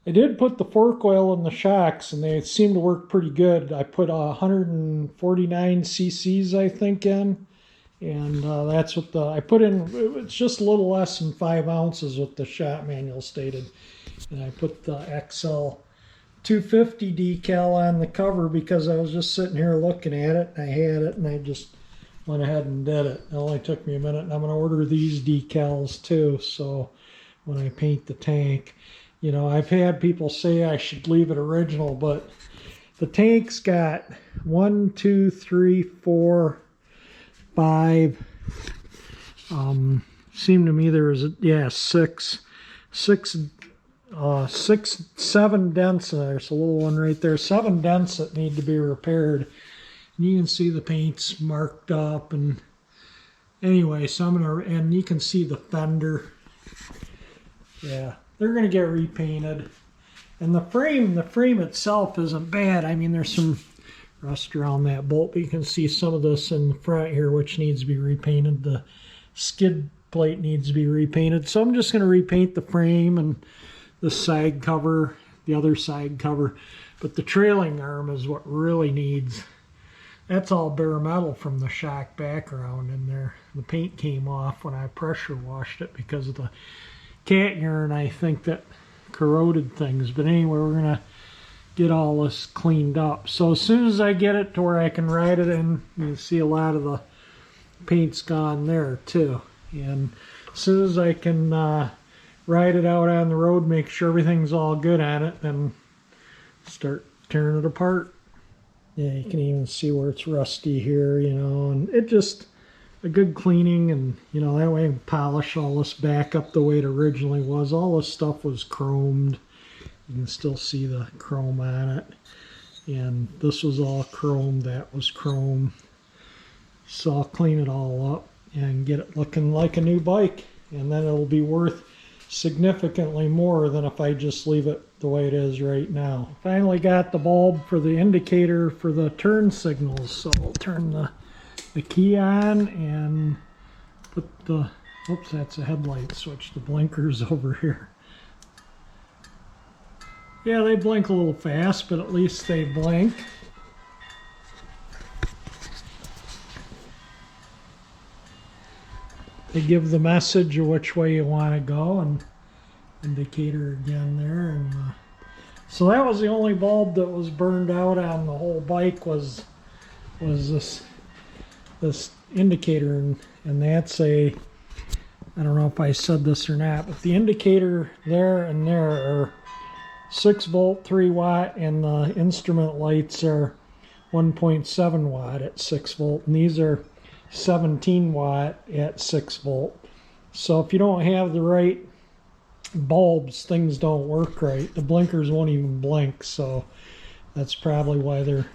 I did put the fork oil in the shocks, and they seem to work pretty good. I put 149 cc's, I think, in, and that's what I put in. It's just a little less than 5 ounces, what the shop manual stated. And I put the XL250 decal on the cover because I was just sitting here looking at it. I had it, and I just went ahead and did it. It only took me a minute, and I'm going to order these decals too. So when I paint the tank, you know, I've had people say I should leave it original, but the tank's got 1, 2, 3, 4, 5. Seemed to me there was six, 7 dents. There's a little one right there. 7 dents that need to be repaired. And you can see the paint's marked up, and anyway, so and you can see the fender. Yeah, they're gonna get repainted. And the frame itself isn't bad. I mean, there's some rust around that bolt, but you can see some of this in the front here, which needs to be repainted. The skid plate needs to be repainted. So I'm just gonna repaint the frame and the side cover, the other side cover. But the trailing arm is what really needs. That's all bare metal from the shock background in there. The paint came off when I pressure washed it because of the cat urine, I think, that corroded things. But anyway, we're going to get all this cleaned up. So as soon as I get it to where I can ride it in, you can see a lot of the paint's gone there too. And as soon as I can ride it out on the road, make sure everything's all good on it, then start tearing it apart. Yeah, you can even see where it's rusty here, you know, and it just a good cleaning, and you know, that way I can polish all this back up the way it originally was. All this stuff was chromed. You can still see the chrome on it, and this was all chrome, that was chrome. So I'll clean it all up and get it looking like a new bike, and then it'll be worth significantly more than if I just leave it the way it is right now. Finally got the bulb for the indicator for the turn signals, so I'll turn the key on and put the, oops, that's a headlight switch, the blinkers over here. Yeah, they blink a little fast, but at least they blink. They give the message of which way you want to go, and indicator again there. And so that was the only bulb that was burned out on the whole bike was this indicator, and that's a, I don't know if I said this or not, but the indicator there and there are 6 volt 3 watt, and the instrument lights are 1.7 watt at 6 volt, and these are 17 watt at 6 volt. So if you don't have the right bulbs, things don't work right. The blinkers won't even blink, so that's probably why they're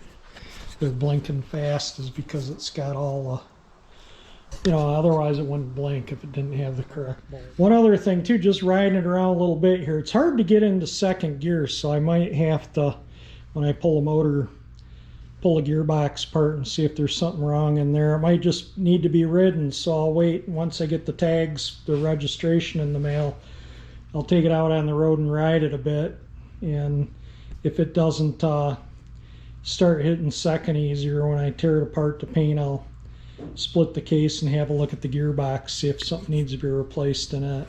blinking fast, is because it's got all the, you know, otherwise it wouldn't blink if it didn't have the correct bulb. One other thing too, just riding it around a little bit here, it's hard to get into second gear, so I might have to, when I pull the motor, pull the gearbox apart and see if there's something wrong in there. It might just need to be ridden, so I'll wait. Once I get the tags, the registration in the mail, I'll take it out on the road and ride it a bit, and if it doesn't start hitting second easier when I tear it apart to paint, I'll split the case and have a look at the gearbox, see if something needs to be replaced in it.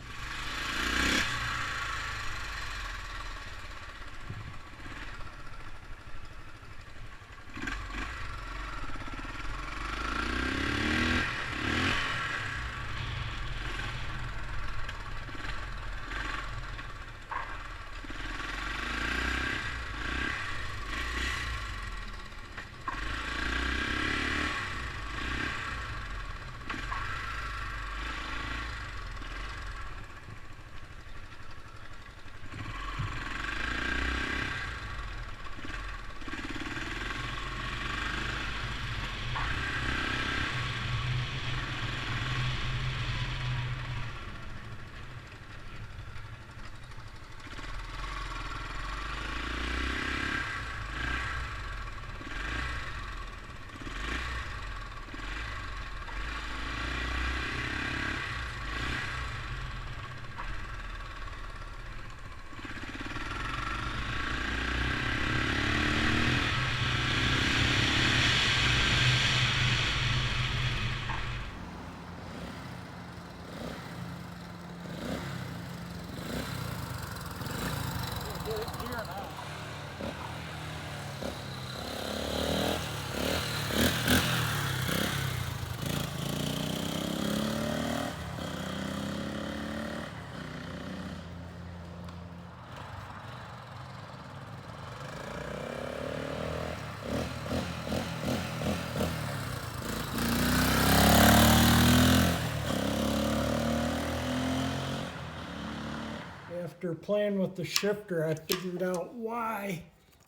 after playing with the shifter, I figured out why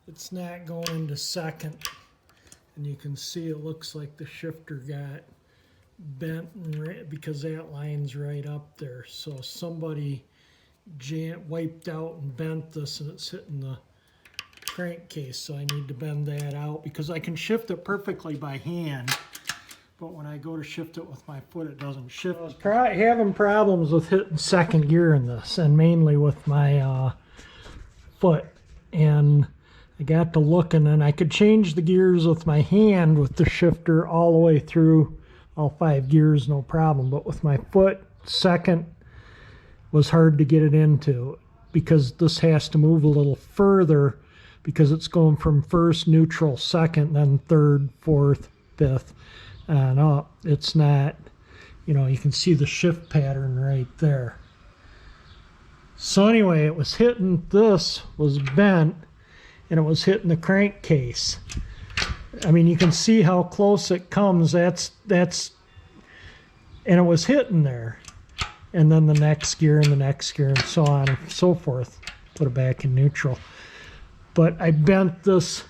it's not going to second. And you can see it looks like the shifter got bent because that line's right up there. So somebody wiped out and bent this, and it's hitting the crankcase. So I need to bend that out because I can shift it perfectly by hand. But when I go to shift it with my foot, it doesn't shift. I was having problems with hitting second gear in this, and mainly with my foot. And I got to looking, and I could change the gears with my hand with the shifter all the way through all 5 gears, no problem. But with my foot, second was hard to get it into because this has to move a little further because it's going from first, neutral, second, then third, fourth, fifth. And up, it's not, you know, you can see the shift pattern right there. So anyway, it was hitting, this was bent, and it was hitting the crankcase. I mean, you can see how close it comes. That's, and it was hitting there. And then the next gear and the next gear and so on and so forth. Put it back in neutral. But I bent this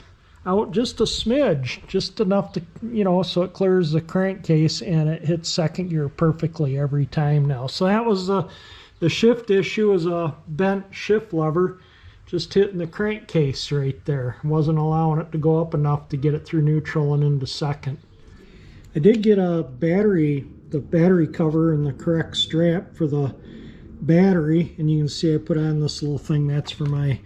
out just a smidge, just enough to, you know, so it clears the crankcase, and it hits second gear perfectly every time now. So that was the shift issue, is a bent shift lever just hitting the crankcase right there. Wasn't allowing it to go up enough to get it through neutral and into second. I did get the battery cover and the correct strap for the battery, and you can see I put on this little thing. That's for my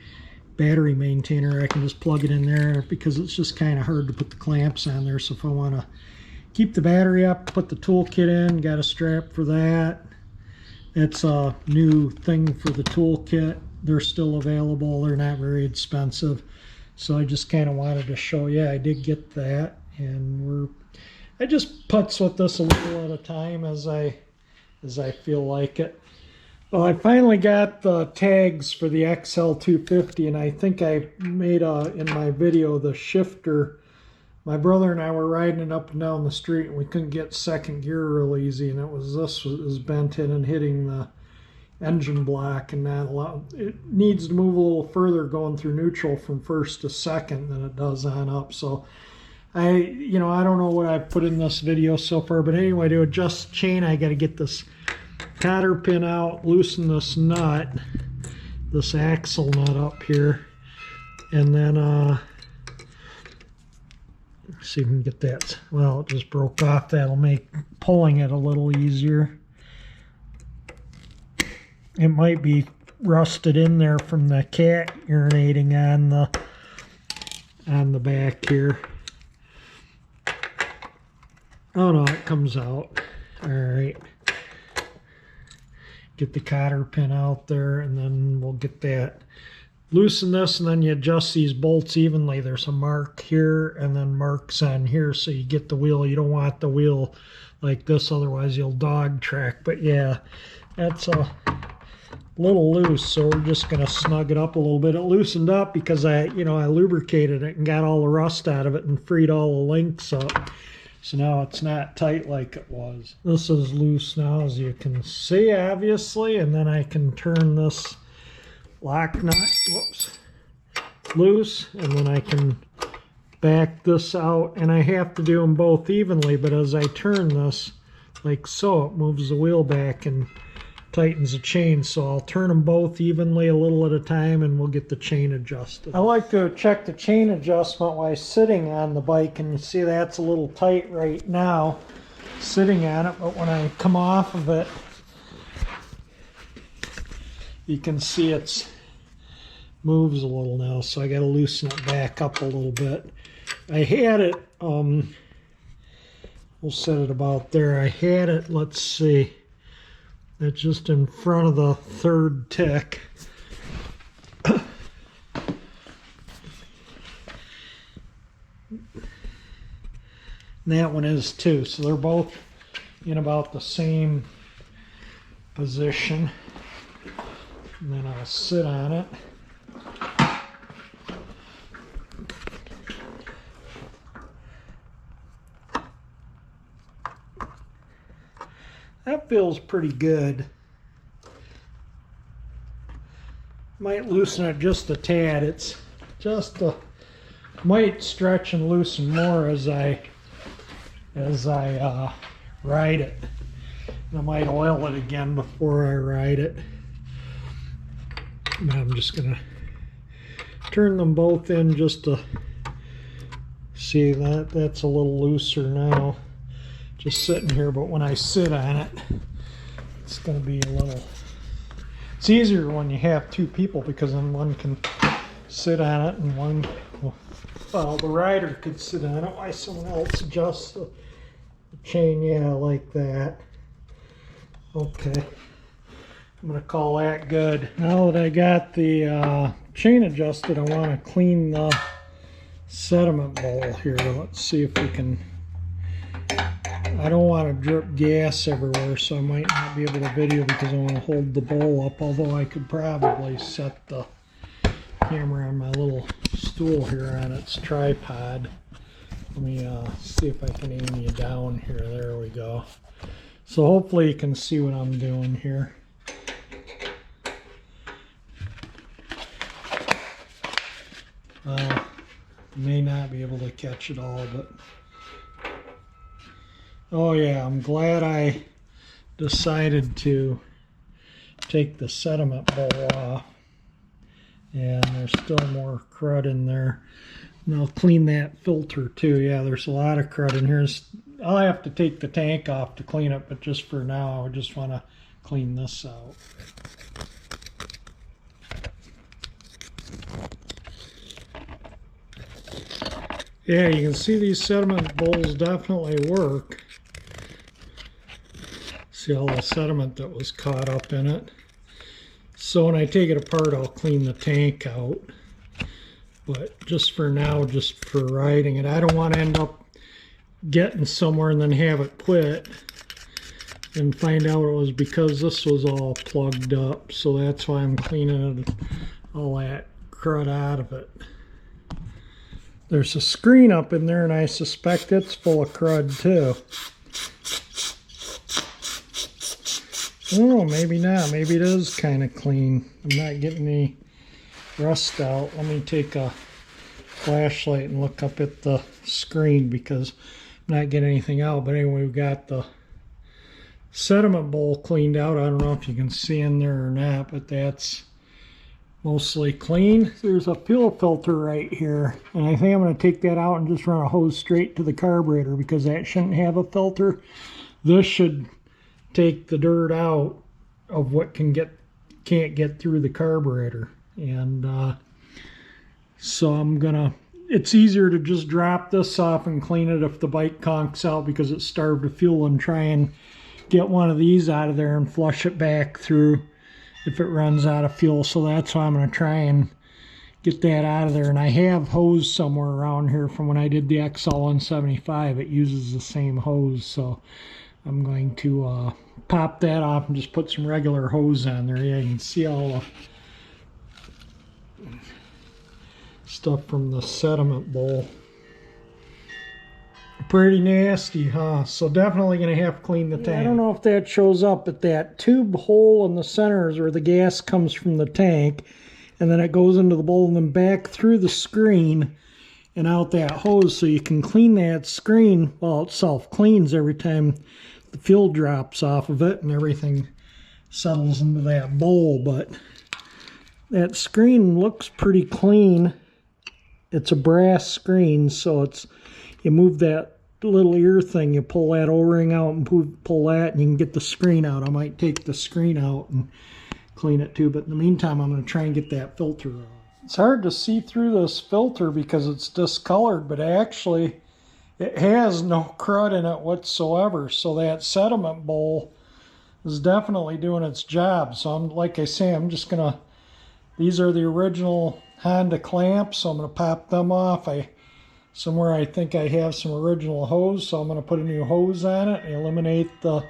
battery maintainer. I can just plug it in there because it's just kind of hard to put the clamps on there. So if I want to keep the battery up, put the toolkit in, got a strap for that. That's a new thing for the toolkit. They're still available. They're not very expensive. So I just kind of wanted to show you I did get that, and I just putz with this a little at a time as I feel like it. Well, I finally got the tags for the XL250, and I think I made in my video the shifter. My brother and I were riding it up and down the street, and we couldn't get second gear real easy, and this was bent in and hitting the engine block, and it needs to move a little further going through neutral from first to second than it does on up. So I don't know what I've put in this video so far, but anyway, to adjust the chain, I got to get this cotter pin out, loosen this nut, this axle nut up here, and then let's see if we can get that. Well, it just broke off. That'll make pulling it a little easier. It might be rusted in there from the cat urinating on the back here. Oh no, it comes out. All right. Get the cotter pin out there, and then we'll get that. Loosen this, and then you adjust these bolts evenly. There's a mark here and then marks on here, so you get the wheel. You don't want the wheel like this, otherwise you'll dog track. But yeah, that's a little loose, so we're just going to snug it up a little bit. It loosened up because I lubricated it and got all the rust out of it and freed all the links up. So now it's not tight like it was. This is loose now, as you can see, obviously, and then I can turn this lock nut, whoops, loose, and then I can back this out, and I have to do them both evenly, but as I turn this like so, it moves the wheel back and tightens the chain. So I'll turn them both evenly a little at a time, and we'll get the chain adjusted. I like to check the chain adjustment while sitting on the bike, and you see that's a little tight right now sitting on it, but when I come off of it, you can see it's moves a little now, so I got to loosen it back up a little bit. I had it we'll set it about there. I had it, let's see, it's just in front of the third tick. That one is too, so they're both in about the same position. And then I'll sit on it. That feels pretty good. Might loosen it just a tad. It's just might stretch and loosen more as I ride it. And I might oil it again before I ride it. But I'm just gonna turn them both in just to see that that's a little looser now, just sitting here. But when I sit on it, it's gonna be a little. It's easier when you have two people because then one can sit on it and one, well, the rider could sit on it while someone else adjusts the chain. Yeah, like that. Okay, I'm gonna call that good. Now that I got the chain adjusted, I want to clean the sediment bowl here. Let's see if we can. I don't want to drip gas everywhere, so I might not be able to video because I want to hold the bowl up, although I could probably set the camera on my little stool here on its tripod. Let me see if I can aim you down here. There we go. So hopefully you can see what I'm doing here. May not be able to catch it all, but oh yeah, I'm glad I decided to take the sediment bowl off. And there's still more crud in there. And I'll clean that filter too. Yeah, there's a lot of crud in here. I'll have to take the tank off to clean it, but just for now, I just want to clean this out. Yeah, you can see these sediment bowls definitely work. See all the sediment that was caught up in it. So when I take it apart, I'll clean the tank out. But just for now, just for riding it, I don't want to end up getting somewhere and then have it quit and find out it was because this was all plugged up. So that's why I'm cleaning all that crud out of it. There's a screen up in there, and I suspect it's full of crud too. Oh, maybe not. Maybe it is kind of clean. I'm not getting any rust out. Let me take a flashlight and look up at the screen because I'm not getting anything out. But anyway, we've got the sediment bowl cleaned out. I don't know if you can see in there or not, but that's mostly clean. There's a fuel filter right here, and I think I'm going to take that out and just run a hose straight to the carburetor because that shouldn't have a filter. This should take the dirt out of what can't get through the carburetor. And so I'm gonna, it's easier to just drop this off and clean it if the bike conks out because it's starved of fuel, and try and get one of these out of there and flush it back through if it runs out of fuel. So that's why I'm going to try and get that out of there. And I have hose somewhere around here from when I did the XL175. It uses the same hose, so I'm going to pop that off and just put some regular hose on there. Yeah, you can see all the stuff from the sediment bowl. Pretty nasty, huh? So definitely going to have to clean the tank. I don't know if that shows up, but that tube hole in the center is where the gas comes from the tank, and then it goes into the bowl and then back through the screen and out that hose, so you can clean that screen. Well, it self-cleans every time the fuel drops off of it and everything settles into that bowl. But that screen looks pretty clean. It's a brass screen, so it's, you move that little ear thing, you pull that O-ring out and pull that, and you can get the screen out. I might take the screen out and clean it too, but in the meantime I'm going to try and get that filter off. It's hard to see through this filter because it's discolored, but actually it has no crud in it whatsoever. So that sediment bowl is definitely doing its job. So I'm, like I say, I'm just going to, these are the original Honda clamps, so I'm going to pop them off. Somewhere I think I have some original hose, so I'm going to put a new hose on it and eliminate the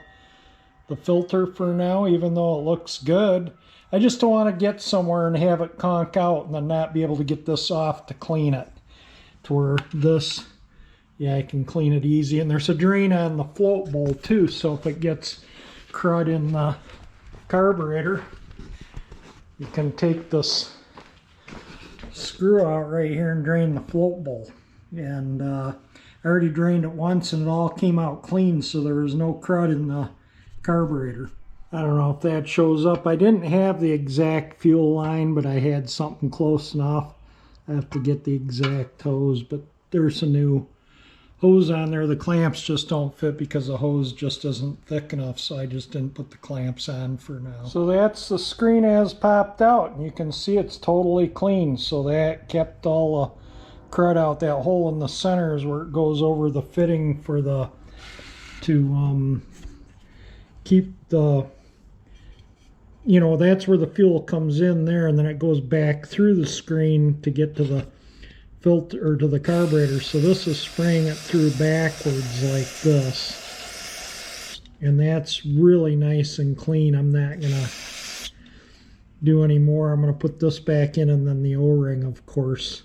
filter for now, even though it looks good. I just don't want to get somewhere and have it conk out and then not be able to get this off to clean it. To where this, yeah, I can clean it easy. And there's a drain on the float bowl too, so if it gets crud in the carburetor, you can take this screw out right here and drain the float bowl. And I already drained it once and it all came out clean, so there was no crud in the carburetor. I don't know if that shows up. I didn't have the exact fuel line, but I had something close enough. I have to get the exact hose, but there's a new hose on there. The clamps just don't fit because the hose just isn't thick enough, so I just didn't put the clamps on for now. So that's the screen as popped out, and you can see it's totally clean. So that kept all the crud out. That hole in the center is where it goes over the fitting for the keep the, you know, that's where the fuel comes in there, and then it goes back through the screen to get to the filter or to the carburetor. So this is spraying it through backwards like this, and that's really nice and clean. I'm not gonna do any more. I'm gonna put this back in, and then the O-ring, of course,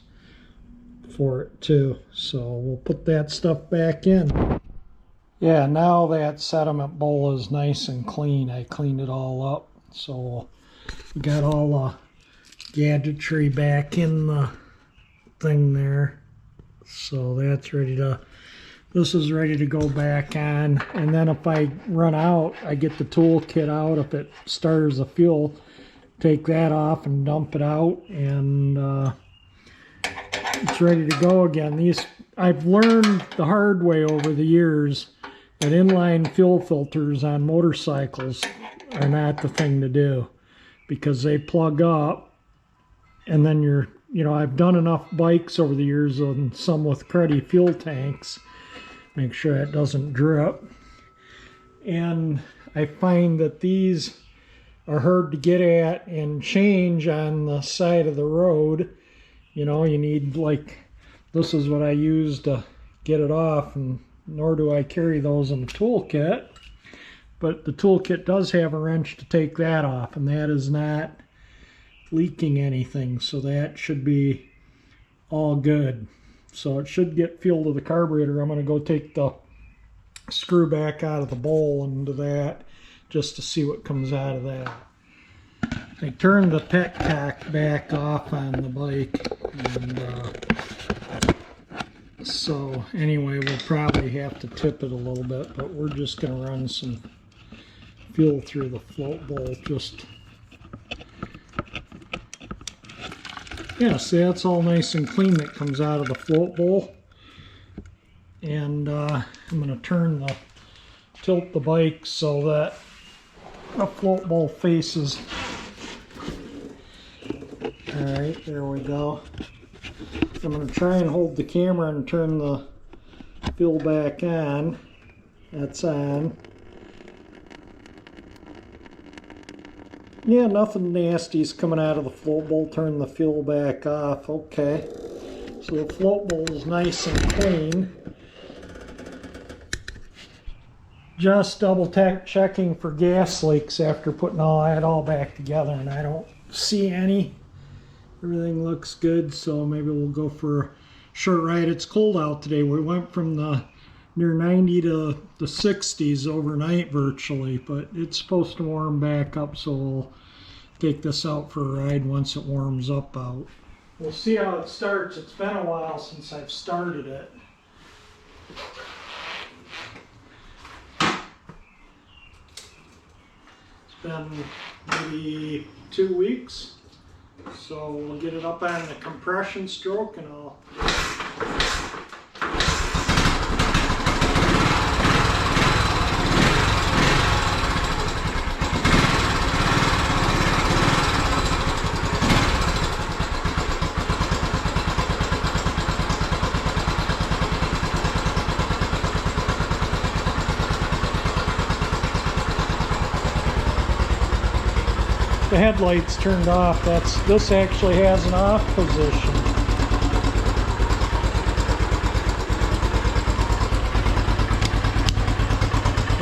for it too. So we'll put that stuff back in. Yeah, now that sediment bowl is nice and clean. I cleaned it all up. So we got all the gadgetry back in the thing there. So that's ready to, this is ready to go back on. And then if I run out, I get the tool kit out. If it starts the fuel, take that off and dump it out, and it's ready to go again. These, I've learned the hard way over the years that inline fuel filters on motorcycles are not the thing to do, because they plug up, and then you're, you know, I've done enough bikes over the years on some with cruddy fuel tanks, make sure it doesn't drip. And I find that these are hard to get at and change on the side of the road. You know, you need, like, this is what I use to get it off, and nor do I carry those in the toolkit. But the toolkit does have a wrench to take that off, and that is not leaking anything, so that should be all good. So it should get fuel to the carburetor. I'm going to go take the screw back out of the bowl into that just to see what comes out of that. I turned the petcock back off on the bike, and so anyway, we'll probably have to tip it a little bit, but we're just going to run some fuel through the float bowl. Just, yeah, see, that's all nice and clean that comes out of the float bowl. And I'm going to tilt the bike so that the float bowl faces. Alright, there we go. I'm going to try and hold the camera and turn the fuel back on. That's on. Yeah, nothing nasty's coming out of the float bowl. Turn the fuel back off. Okay. So the float bowl is nice and clean. Just double checking for gas leaks after putting all that back together, and I don't see any. Everything looks good, so maybe we'll go for a short ride. It's cold out today. We went from the near 90 to the 60s overnight virtually, but it's supposed to warm back up, so we'll take this out for a ride once it warms up out. We'll see how it starts. It's been a while since I've started it. It's been maybe 2 weeks. So we'll get it up on the compression stroke, and I'll the headlights turned off. This actually has an off position.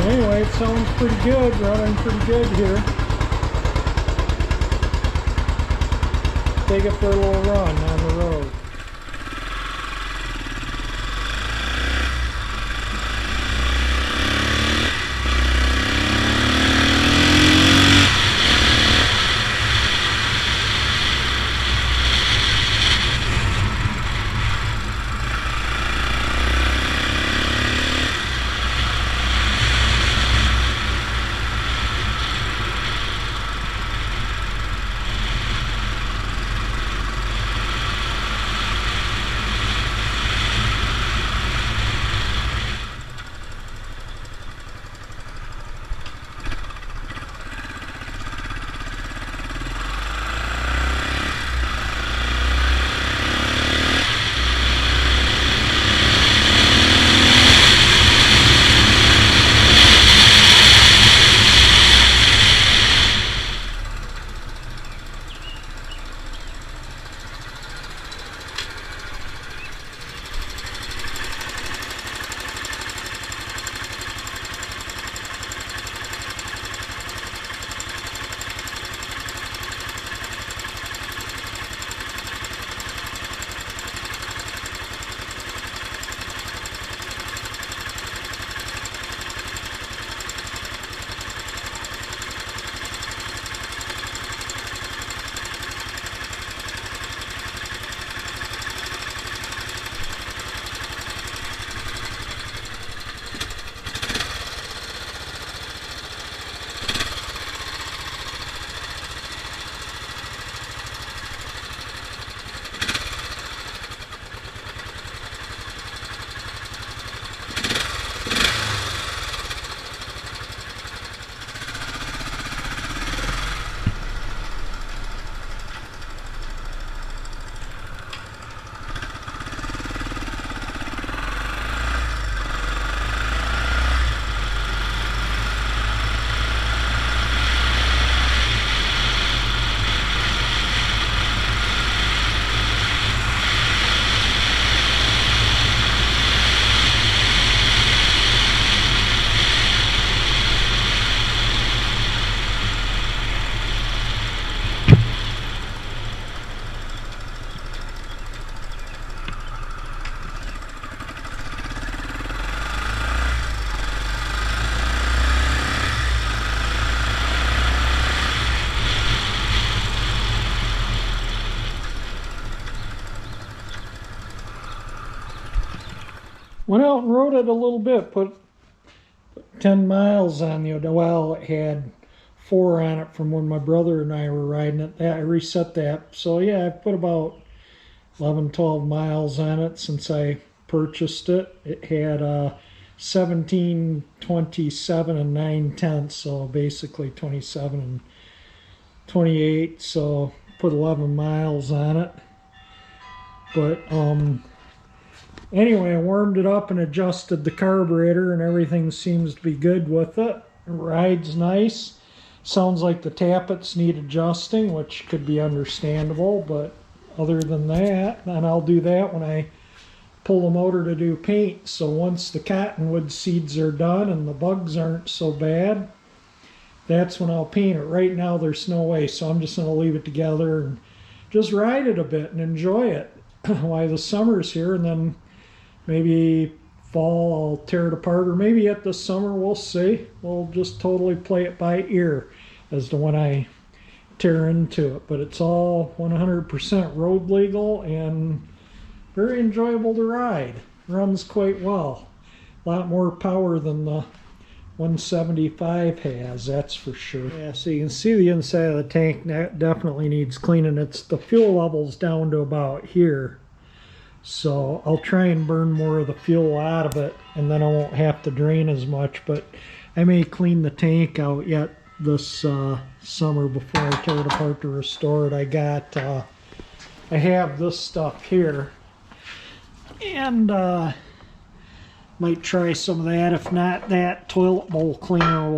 Anyway, it sounds pretty good, running pretty good here. Take it for a little run on the road. Went out and rode it a little bit, put 10 miles on the, well, it had 4 on it from when my brother and I were riding it. I reset that. So yeah, I put about 11, 12 miles on it since I purchased it. It had 1727 and 9/10, so basically 27 and 28. So put 11 miles on it. But anyway, I warmed it up and adjusted the carburetor, and everything seems to be good with it. It rides nice. Sounds like the tappets need adjusting, which could be understandable, but other than that, and I'll do that when I pull the motor to do paint. So once the cottonwood seeds are done and the bugs aren't so bad, that's when I'll paint it. Right now there's no way, so I'm just going to leave it together and just ride it a bit and enjoy it while the summer's here, and then maybe fall I'll tear it apart, or maybe at the summer, we'll see. We'll just totally play it by ear as to when I tear into it. But it's all 100% road legal and very enjoyable to ride. Runs quite well. A lot more power than the 175 has, that's for sure. Yeah, so you can see the inside of the tank definitely needs cleaning. It's the fuel level's down to about here. So I'll try and burn more of the fuel out of it, and then I won't have to drain as much. But I may clean the tank out yet this summer before I tear it apart to restore it. I have this stuff here, and might try some of that. If not, that toilet bowl cleaner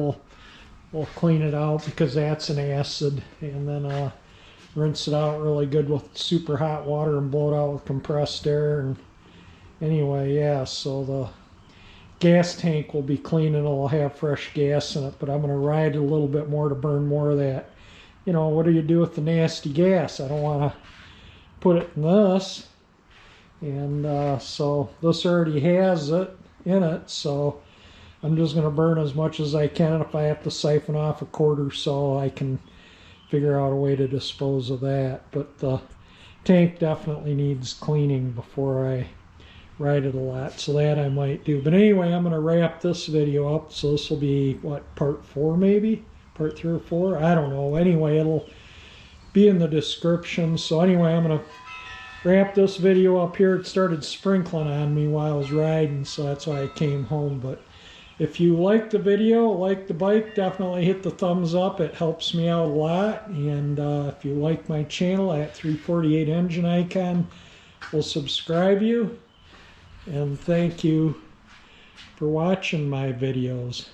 will clean it out, because that's an acid, and then rinse it out really good with super hot water and blow it out with compressed air. And anyway, yeah, so the gas tank will be clean and it'll have fresh gas in it, but I'm going to ride it a little bit more to burn more of that. You know, what do you do with the nasty gas? I don't want to put it in this. And so this already has it in it, so I'm just going to burn as much as I can. If I have to siphon off a quart or so, I can figure out a way to dispose of that. But the tank definitely needs cleaning before I ride it a lot, so that I might do. But anyway, I'm going to wrap this video up. So this will be, what, part 4 maybe? Part 3 or 4? I don't know. Anyway, it'll be in the description. So anyway, I'm going to wrap this video up here. It started sprinkling on me while I was riding, so that's why I came home. But if you like the video, like the bike, definitely hit the thumbs up. It helps me out a lot. And if you like my channel, that 348 engine icon will subscribe you. And thank you for watching my videos.